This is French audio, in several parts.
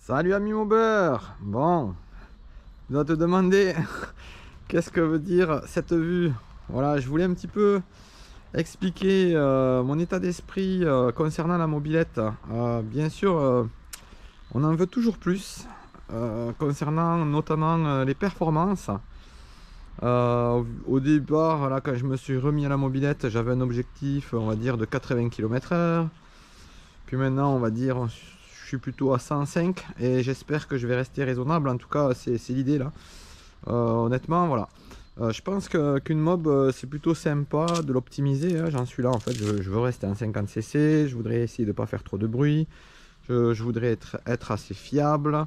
Salut ami Maubert. Bon, je dois te demander qu'est-ce que veut dire cette vue. Voilà, je voulais un petit peu expliquer mon état d'esprit concernant la mobilette. Bien sûr, on en veut toujours plus concernant notamment les performances. Au départ, là, quand je me suis remis à la mobilette, j'avais un objectif, on va dire, de 80 km/h. Puis maintenant, on va dire, je suis plutôt à 105 et j'espère que je vais rester raisonnable. En tout cas, c'est l'idée là. Honnêtement, voilà. Je pense qu'une mob, c'est plutôt sympa de l'optimiser, hein. J'en suis là en fait. Je veux rester en 50 cc. Je voudrais essayer de ne pas faire trop de bruit. Je voudrais être assez fiable.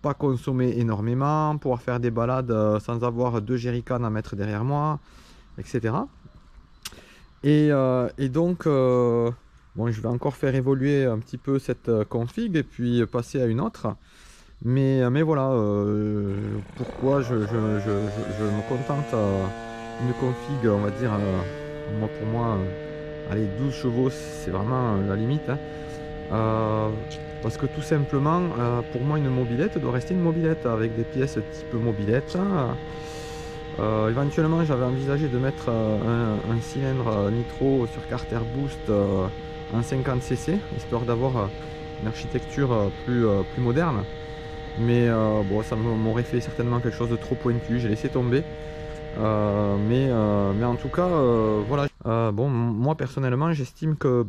Pas consommer énormément. Pouvoir faire des balades sans avoir 2 jerrycans à mettre derrière moi, etc. Et donc. Bon, je vais encore faire évoluer un petit peu cette config et puis passer à une autre. Mais voilà, pourquoi je me contente d'une config, on va dire, pour moi, allez, 12 chevaux, c'est vraiment la limite. Hein. Parce que tout simplement, pour moi, une mobilette doit rester une mobilette avec des pièces type mobilette. Éventuellement, j'avais envisagé de mettre un cylindre nitro sur Carter Boost en 50 cc, histoire d'avoir une architecture plus moderne. Mais bon, ça m'aurait fait certainement quelque chose de trop pointu, j'ai laissé tomber. Mais en tout cas, voilà. Bon, moi personnellement, j'estime que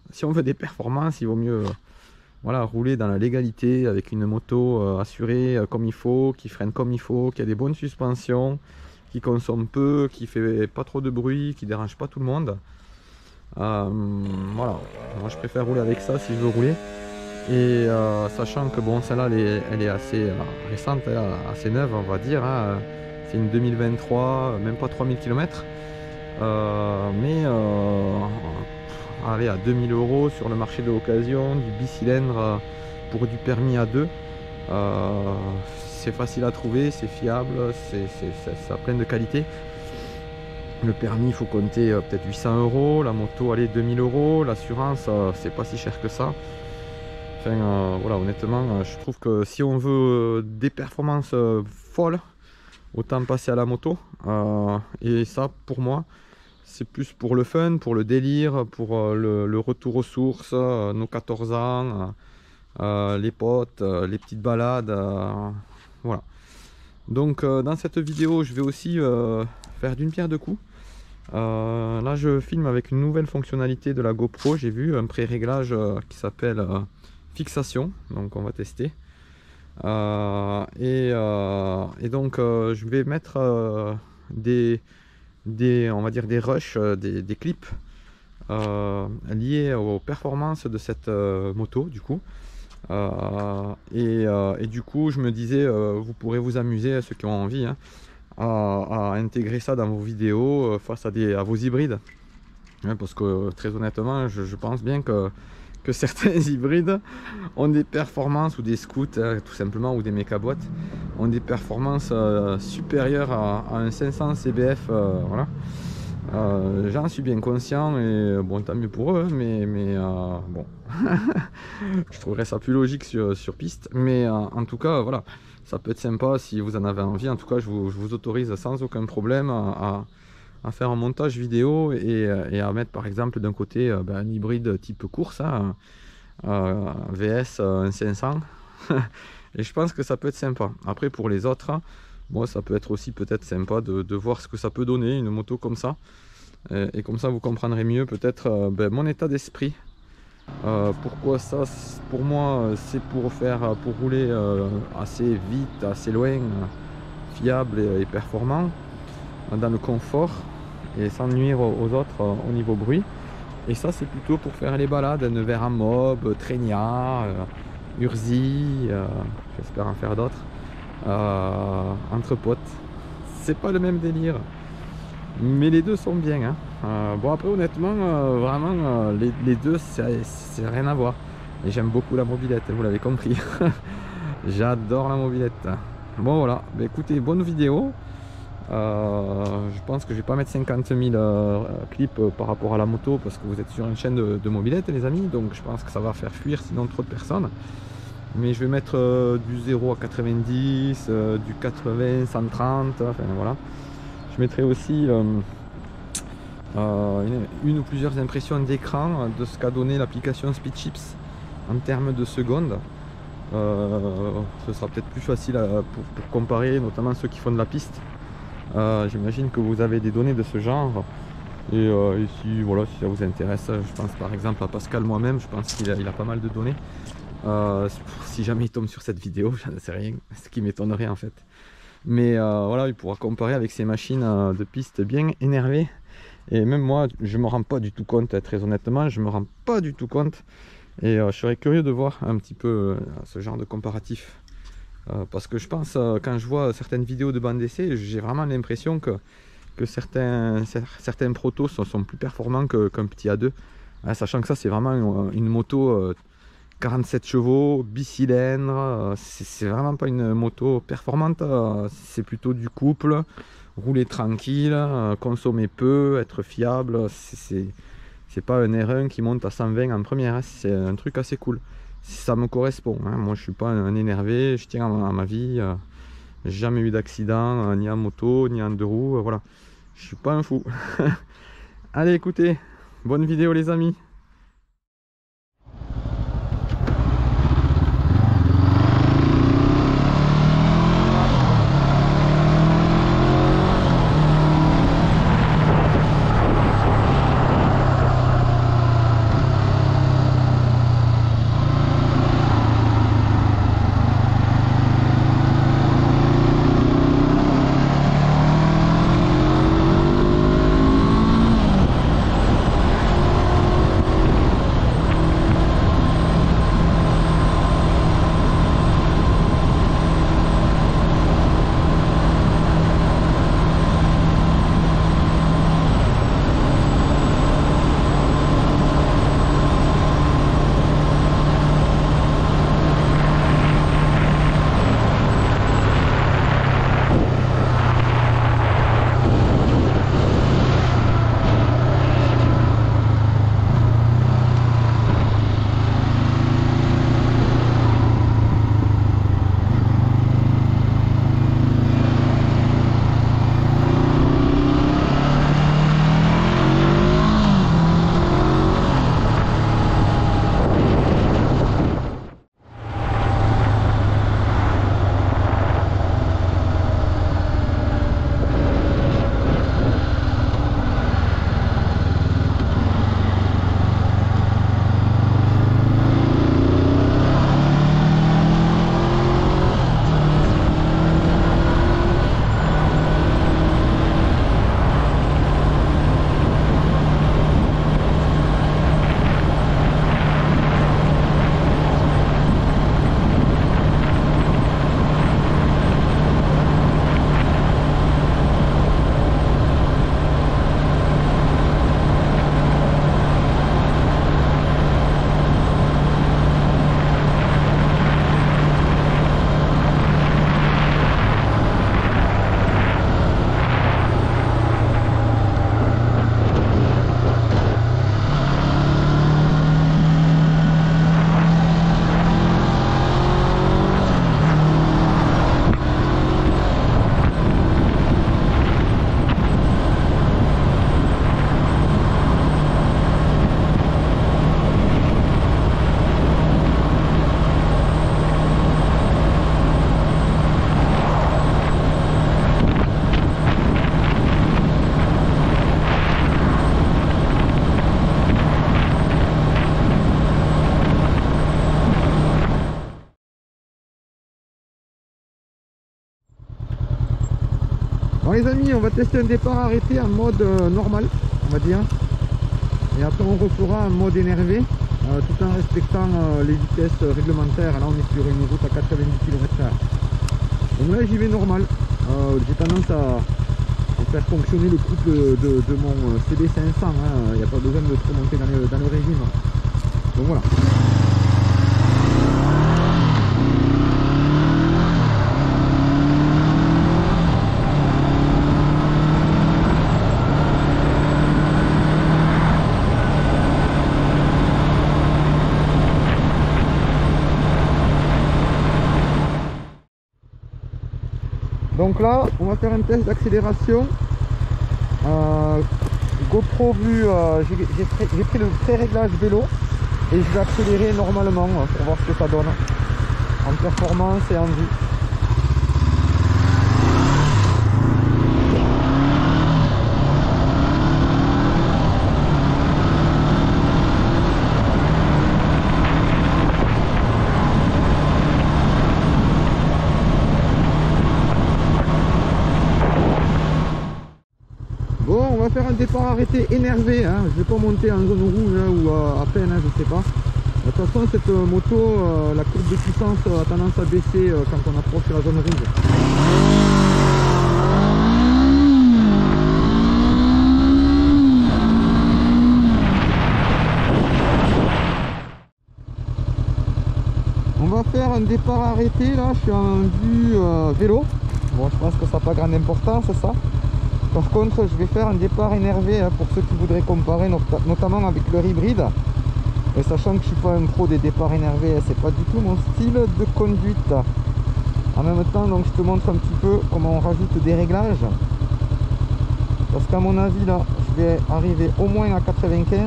si on veut des performances, il vaut mieux voilà, rouler dans la légalité avec une moto assurée comme il faut, qui freine comme il faut, qui a des bonnes suspensions, qui consomme peu, qui fait pas trop de bruit, qui dérange pas tout le monde. Voilà, moi je préfère rouler avec ça si je veux rouler. Et sachant que bon, celle-là elle est assez récente, hein, assez neuve on va dire, hein. C'est une 2023, même pas 3000 km. Allez, à 2000 € sur le marché de l'occasion, du bicylindre pour du permis A2. C'est facile à trouver, c'est fiable, ça a plein de qualités. Le permis, il faut compter peut-être 800 €, la moto, allez, 2000 €, l'assurance, c'est pas si cher que ça. Enfin, voilà, honnêtement, je trouve que si on veut des performances folles, autant passer à la moto. Et ça, pour moi, c'est plus pour le fun, pour le délire, pour le retour aux sources, nos 14 ans, les potes, les petites balades, voilà. Donc dans cette vidéo, je vais aussi faire d'une pierre deux coups. Là, je filme avec une nouvelle fonctionnalité de la GoPro. J'ai vu un pré-réglage qui s'appelle fixation, donc on va tester. Et donc je vais mettre on va dire des rushs, des clips liés aux performances de cette moto du coup. Et du coup je me disais, vous pourrez vous amuser, ceux qui ont envie, hein, à intégrer ça dans vos vidéos face à vos hybrides, hein, parce que très honnêtement je pense bien que certains hybrides ont des performances, ou des scouts tout simplement, ou des mécaboîtes ont des performances supérieures à un 500 CBF, voilà. J'en suis bien conscient et bon, tant mieux pour eux, mais bon, je trouverais ça plus logique sur piste, mais en tout cas voilà, ça peut être sympa si vous en avez envie. En tout cas, je vous autorise sans aucun problème à faire un montage vidéo et à mettre par exemple d'un côté un hybride type course, hein, VS un 500 et je pense que ça peut être sympa. Après, pour les autres, bon, ça peut être aussi peut-être sympa de voir ce que ça peut donner une moto comme ça, et comme ça vous comprendrez mieux peut-être mon état d'esprit. Pourquoi ça, pour moi, c'est pour rouler assez vite, assez loin, fiable et performant, dans le confort et sans nuire aux autres au niveau bruit. Et ça, c'est plutôt pour faire les balades, Nevers en mob, Trégnat, Urzy, j'espère en faire d'autres, entre potes. C'est pas le même délire, mais les deux sont bien, hein. Bon, après honnêtement, vraiment les deux c'est rien à voir, et j'aime beaucoup la mobilette, vous l'avez compris. J'adore la mobilette. Bon voilà, bah, écoutez, bonne vidéo. Je pense que je vais pas mettre 50 000 clips par rapport à la moto parce que vous êtes sur une chaîne de mobilette les amis, donc je pense que ça va faire fuir sinon trop de personnes. Mais je vais mettre du 0 à 90, du 80, 130, enfin voilà. Je mettrai aussi une ou plusieurs impressions d'écran de ce qu'a donné l'application SpeedChips en termes de secondes. Ce sera peut-être plus facile pour comparer, notamment ceux qui font de la piste. J'imagine que vous avez des données de ce genre. Et si, voilà, si ça vous intéresse, je pense par exemple à Pascal moi-même, je pense qu'il a pas mal de données. Si jamais il tombe sur cette vidéo, je ne sais rien, ce qui m'étonnerait en fait. Mais voilà, il pourra comparer avec ces machines de piste bien énervées. Et même moi, je me rends pas du tout compte, très honnêtement, je me rends pas du tout compte. Et je serais curieux de voir un petit peu ce genre de comparatif. Parce que je pense, quand je vois certaines vidéos de bande d'essai, j'ai vraiment l'impression que certains protos sont plus performants qu'un petit A2. Sachant que ça, c'est vraiment une moto 47 chevaux, bicylindre. C'est vraiment pas une moto performante, c'est plutôt du couple. Rouler tranquille, consommer peu, être fiable, c'est pas un R1 qui monte à 120 en première, hein. C'est un truc assez cool. Ça me correspond, hein. Moi je suis pas un énervé, je tiens à ma vie, j'ai jamais eu d'accident, ni en moto, ni en deux roues, voilà. Je suis pas un fou. Allez écoutez, bonne vidéo les amis. Bon les amis, on va tester un départ arrêté en mode normal, on va dire. Et après on refera en mode énervé, tout en respectant les vitesses réglementaires. Là on est sur une route à 90 km/h. Donc là j'y vais normal. J'ai tendance à faire fonctionner le couple de mon CB500. Il n'y a pas besoin de trop monter dans le régime. Donc voilà. Donc là, on va faire un test d'accélération. GoPro vu, j'ai pris le pré-réglage vélo et je vais accélérer normalement pour voir ce que ça donne en performance et en vue. Bon, on va faire un départ arrêté énervé, hein. Je vais pas monter en zone rouge hein, ou à peine, hein, je sais pas. De toute façon, cette moto, la courbe de puissance a tendance à baisser quand on approche la zone rouge. On va faire un départ arrêté, là, je suis en vue vélo. Bon, je pense que ça n'a pas grande importance, ça. Par contre, je vais faire un départ énervé hein, pour ceux qui voudraient comparer, notamment avec leur hybride. Et sachant que je suis pas un pro des départs énervés, c'est pas du tout mon style de conduite. En même temps, donc je te montre un petit peu comment on rajoute des réglages. Parce qu'à mon avis, là, je vais arriver au moins à 95,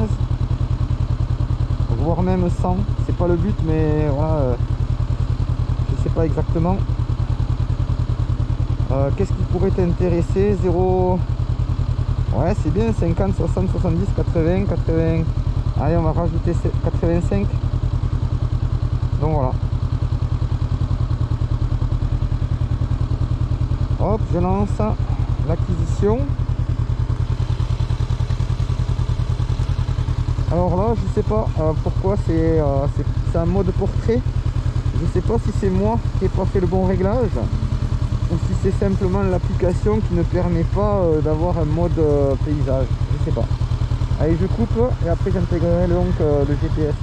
voire même 100. C'est pas le but, mais voilà, je sais pas exactement. Qu'est-ce qui pourrait t'intéresser? 0. Ouais, c'est bien, 50, 60, 70, 80, 80. Allez, on va rajouter 85. Donc voilà. Hop, je lance l'acquisition. Alors là, je sais pas pourquoi c'est un mode portrait. Je sais pas si c'est moi qui n'ai pas fait le bon réglage ou si c'est simplement l'application qui ne permet pas d'avoir un mode paysage. Je sais pas. Allez, je coupe et après j'intégrerai donc le GPS.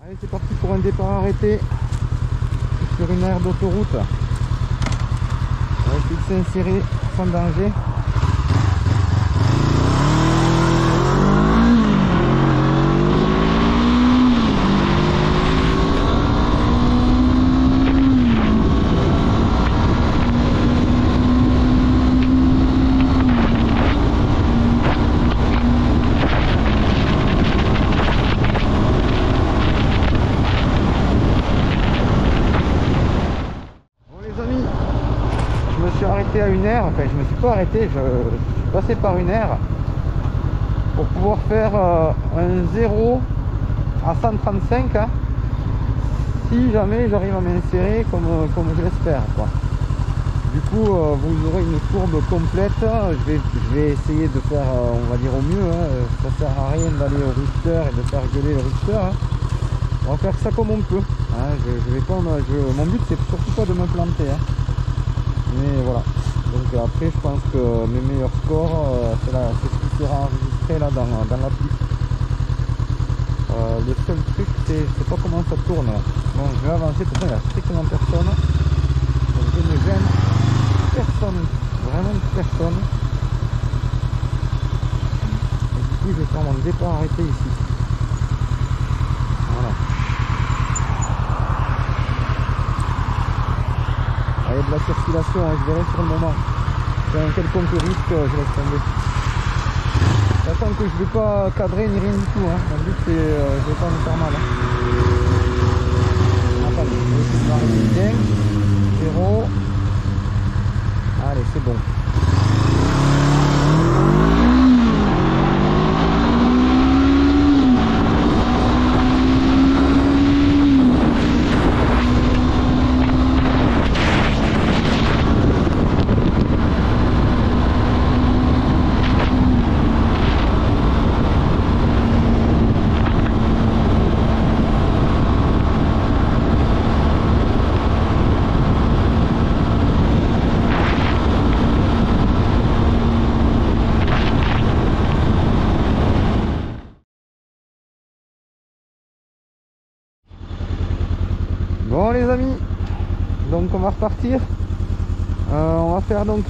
Allez, c'est parti pour un départ arrêté sur une aire d'autoroute. On va essayer de s'insérer sans danger. À une aire, enfin je me suis pas arrêté, je suis passé par une aire pour pouvoir faire un 0 à 135 hein, si jamais j'arrive à m'insérer comme je l'espère quoi. Du coup vous aurez une courbe complète. Je vais essayer de faire on va dire au mieux hein. Ça sert à rien d'aller au rooster et de faire gueuler le rooster hein. On va faire ça comme on peut hein. Je vais pas mon but c'est surtout pas de me planter hein. Mais voilà, donc après je pense que mes meilleurs scores c'est ce qui sera enregistré là dans l'appli. Le seul truc c'est je sais pas comment ça tourne là. Bon, je vais avancer, de toute façon il n'y a strictement personne, donc je ne gêne personne, vraiment personne. Et du coup je vais faire mon départ arrêté ici. Voilà. Avec de la circulation, hein, je verrai sur le moment. S'il y a un quelconque risque, je laisse tomber. Sachant que je ne vais pas cadrer ni rien du tout. Hein. Mon but c'est je vais pas me faire mal. Hein. Attendez, je vais arriver bien. 0. Allez, c'est bon. Bon les amis, donc on va repartir. On va faire donc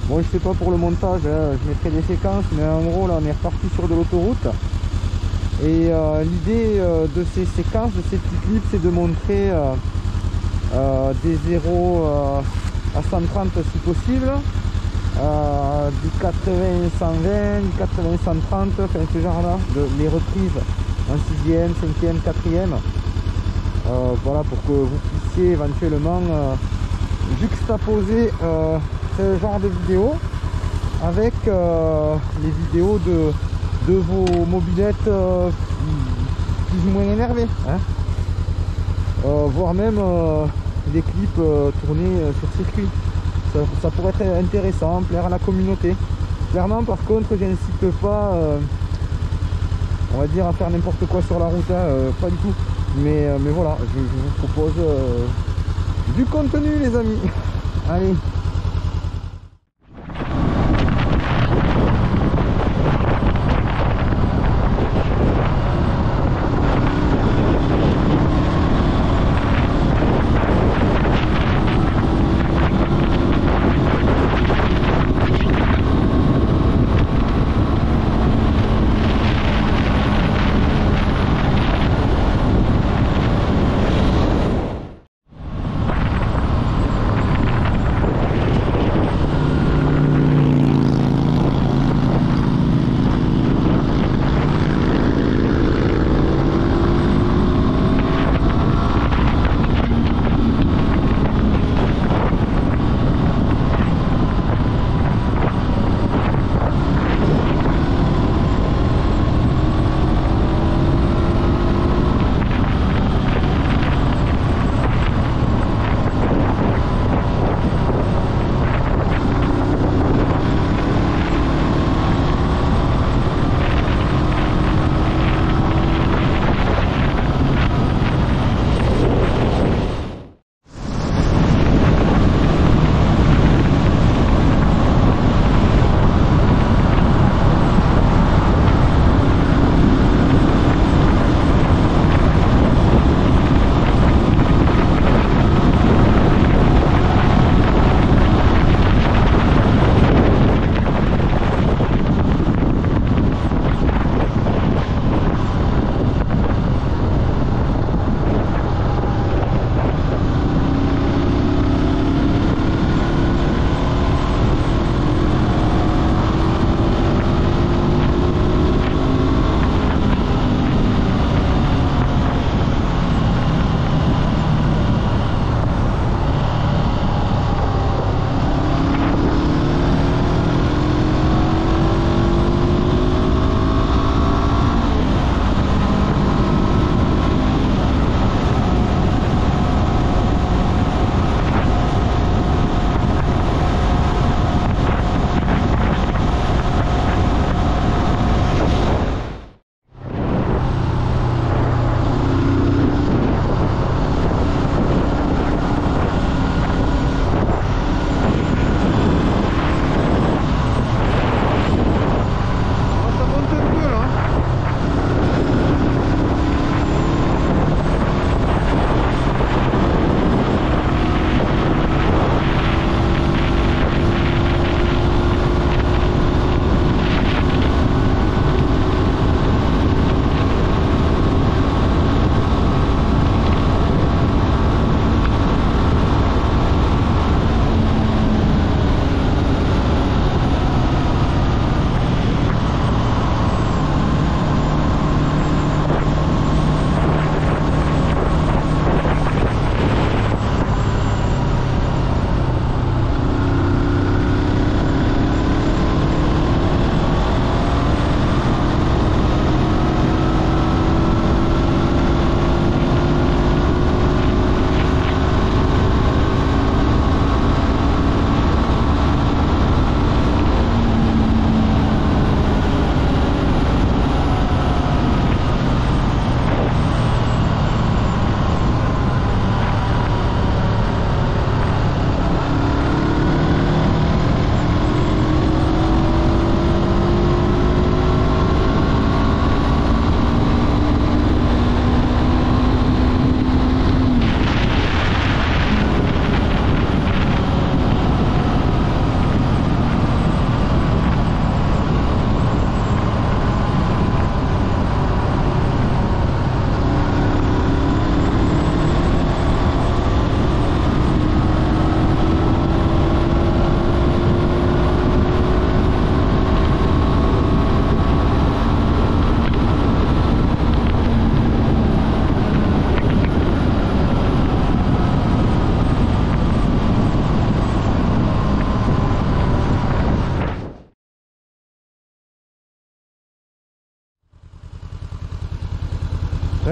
Bon, je sais pas pour le montage, hein, je mettrai des séquences, mais en gros là on est reparti sur de l'autoroute. Et l'idée de ces séquences, de ces petits clips, c'est de montrer des 0 à 130 si possible, du 80-120, du 80-130, enfin ce genre là, les reprises en 6e, 5e, 4e. Voilà, pour que vous puissiez éventuellement juxtaposer ce genre de vidéos avec les vidéos de vos mobylettes plus ou moins énervées, hein. Voire même des clips tournés sur circuit. Ça pourrait être intéressant, plaire à la communauté. Clairement, par contre, j'incite pas, on va dire, à faire n'importe quoi sur la route, hein, pas du tout. Mais voilà, je vous propose du contenu, les amis. Allez.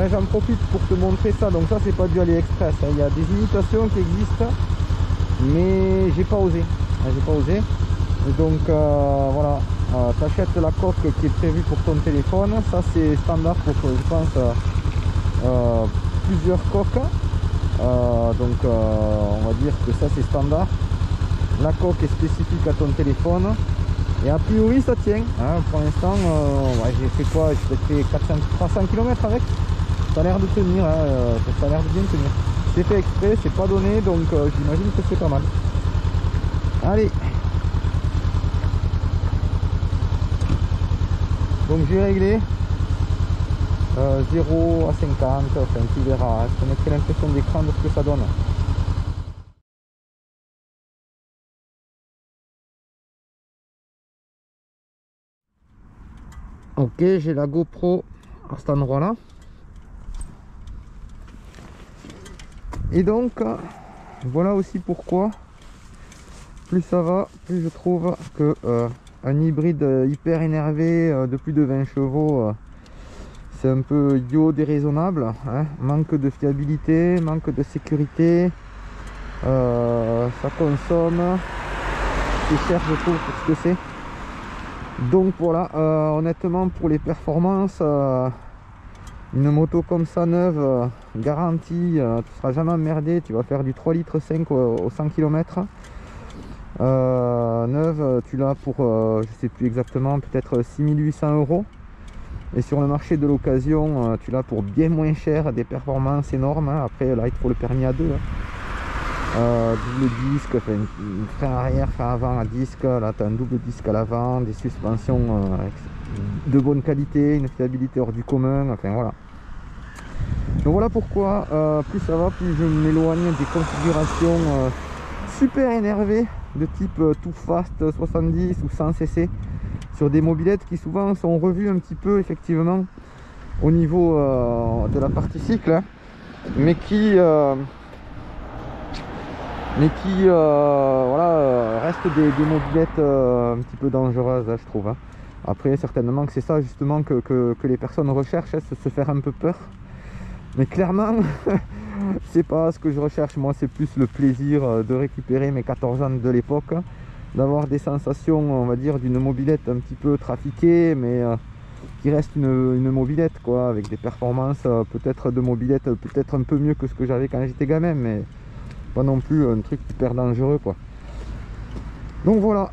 j'en profite pour te montrer ça. Donc ça, c'est pas du AliExpress, hein. Il y a des imitations qui existent, mais j'ai pas osé. J'ai pas osé. Et donc voilà, tu achètes la coque qui est prévue pour ton téléphone. Ça, c'est standard pour, je pense, plusieurs coques. Donc on va dire que ça, c'est standard. La coque est spécifique à ton téléphone. Et a priori ça tient, hein. Pour l'instant ouais, j'ai fait quoi, j'ai fait 300 km avec. Ça a l'air de tenir, hein. Ça a l'air de bien tenir. C'est fait exprès, c'est pas donné, donc j'imagine que c'est pas mal. Allez. Donc j'ai réglé 0 à 50, enfin tu verras, hein. Je te mettrai l'impression d'écran de ce que ça donne. Ok, j'ai la GoPro à cet endroit là. Et donc voilà aussi pourquoi plus ça va, plus je trouve que un hybride hyper énervé de plus de 20 chevaux c'est un peu idiot, déraisonnable, hein. Manque de fiabilité, manque de sécurité, ça consomme, c'est cher je trouve pour ce que c'est. Donc voilà, honnêtement pour les performances, une moto comme ça neuve, garantie, tu seras jamais emmerdé, tu vas faire du 3,5 litres au 100 km. Neuve, tu l'as pour, je sais plus exactement, peut-être 6800 €. Et sur le marché de l'occasion, tu l'as pour bien moins cher, des performances énormes, hein. Après là il te faut le permis à deux, hein. Double disque, enfin, frein arrière, frein avant à disque, là tu as un double disque à l'avant, des suspensions de bonne qualité, une fiabilité hors du commun, enfin voilà. Donc voilà pourquoi plus ça va, plus je m'éloigne des configurations super énervées de type Too Fast 70 ou 100 cc sur des mobilettes qui souvent sont revues un petit peu effectivement au niveau de la partie cycle, hein, mais qui voilà, restent des mobilettes un petit peu dangereuses, hein, je trouve, hein. Après certainement que c'est ça justement que les personnes recherchent, hein, se faire un peu peur, mais clairement c'est pas ce que je recherche. Moi c'est plus le plaisir de récupérer mes 14 ans de l'époque, d'avoir des sensations, on va dire, d'une mobilette un petit peu trafiquée, mais qui reste une mobilette quoi, avec des performances peut-être de mobilette peut-être un peu mieux que ce que j'avais quand j'étais gamin, mais pas non plus un truc hyper dangereux quoi. Donc voilà.